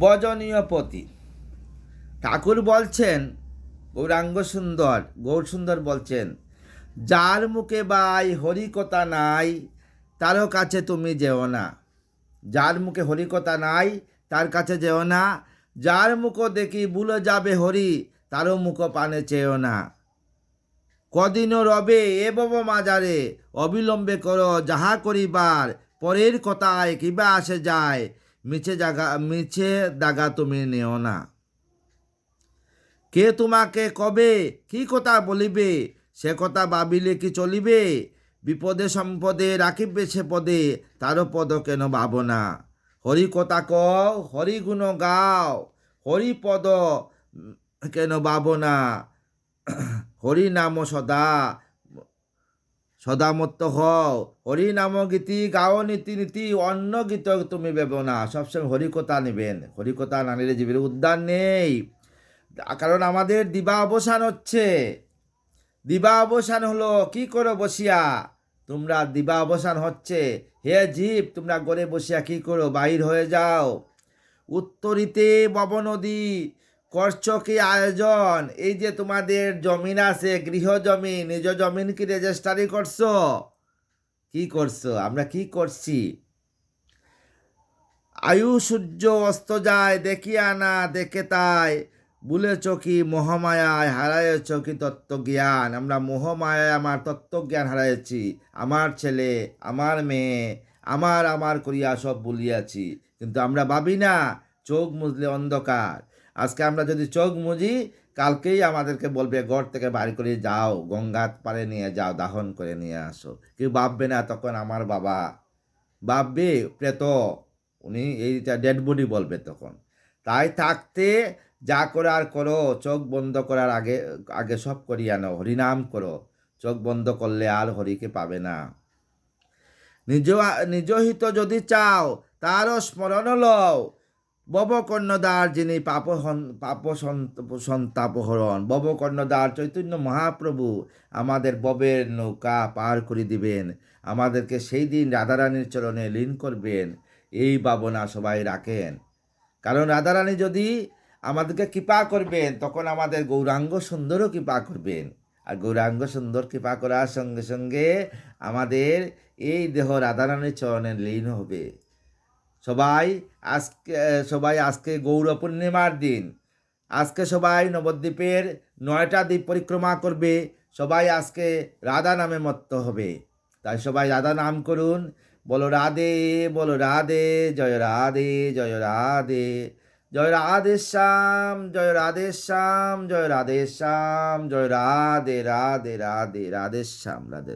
বজনীয় পতি। ঠাকুর বলছেন, গৌর সুন্দর বলছেন, যার মুখে বাই হরিকথা নাই তারও কাছে তুমি যেও না। যার মুখে হরিকথা নাই তার কাছে যেও না। যার মুখ দেখি ভুলে যাবে হরি তারও মুখ পানে চেয়েও না। কদিনও রবে এ বব মাজারে, অবিলম্বে করো যাহা করিবার, পরের কথায় কিবা আসে যায়, মিছে দাগা তুমি নেও না। কে তোমাকে কবে কি কথা বলিবে, সে কথা ভাবিলে কি চলিবে? বিপদে সম্পদে রাখিবে সে পদে, তারও পদ কেন ভাবো না। হরি কথা কও, হরি গুণ গাও, হরি পদ কেন ভাবো না। হরি নাম সদামত্ত হও, হরি নাম গীতি গাও নীতি নীতি, অন্য গীত তুমি ভেব না। সবসময় হরিকথা নেবেন, হরিকথা না নিলে জীবের উদ্ধার নেই। কারণ আমাদের দিবা অবসান হচ্ছে। দিবা অবসান হলো, কি করো বসিয়া তোমরা? দিবা অবসান হচ্ছে, হে জীব তোমরা গড়ে বসিয়া কি করো? বাহির হয়ে যাও। উত্তরিতে বব নদী করছ কি আয়োজন? এই যে তোমাদের জমিন আছে, গৃহ জমিন, নিজ জমিন কি রেজিস্ট্রারি করছো? কি করছো? আমরা কি করছি? আয়ু সূর্য অস্ত যায় দেখিয়া না দেখে তাই, ভুলেছ কি মোহমায়ায় হারাইছ কি তত্ত্বজ্ঞান? আমরা মোহমায়ায় আমার তত্ত্বজ্ঞান হারাইছি। আমার ছেলে, আমার মেয়ে, আমার করিয়া সব ভুলিয়াছি। কিন্তু আমরা ভাবি না, চোখ মুজলে অন্ধকার। আজকে আমরা যদি চোখ মুজি, কালকেই আমাদেরকে বলবে ঘর থেকে বাড়ি করে যাও, গঙ্গার পাড়ে নিয়ে যাও, দাহন করে নিয়ে আসো। কেউ ভাববে না তখন আমার বাবা, ভাববে প্রেত, উনি এইটা ডেড বডি বলবে তখন। তাই থাকতে যা করার করো, চোখ বন্ধ করার আগে আগে সব করিয়া নাও, হরিনাম করো। চোখ বন্ধ করলে আর হরিকে পাবে না। নিজ হিত যদি চাও তারও স্মরণ লও, ববকর্ণদার যিনি পাপ সন্তাপ হরণ। ববকর্ণদার চৈতন্য মহাপ্রভু আমাদের ববের নৌকা পার করে দিবেন, আমাদেরকে সেই দিন রাধারানীর চরণে লীন করবেন, এই ভাবনা সবাই রাখেন। কারণ রাধারানী যদি আমাদেরকে কৃপা করবেন, তখন আমাদের গৌরাঙ্গ সুন্দরও কৃপা করবেন। আর গৌরাঙ্গ সুন্দর কৃপা করার সঙ্গে সঙ্গে আমাদের এই দেহ রাধারানীর চরণে লীন হবে। সবাই আজকে গৌর পূর্ণিমার দিন। আজকে সবাই নবদ্বীপের 9টা দ্বীপ পরিক্রমা করবে। সবাই আজকে রাধা নামে মত্ত হবে। তাই সবাই রাধা নাম করুন। বলো রাধে, বলো রাধে, জয় রাধে, জয় রাধে, জয় রাধে শ্যাম, জয় রাধে শ্যাম, জয় রাধে শ্যাম, জয় রাধে রাধে রাধে রাধে শ্যাম, রাধে।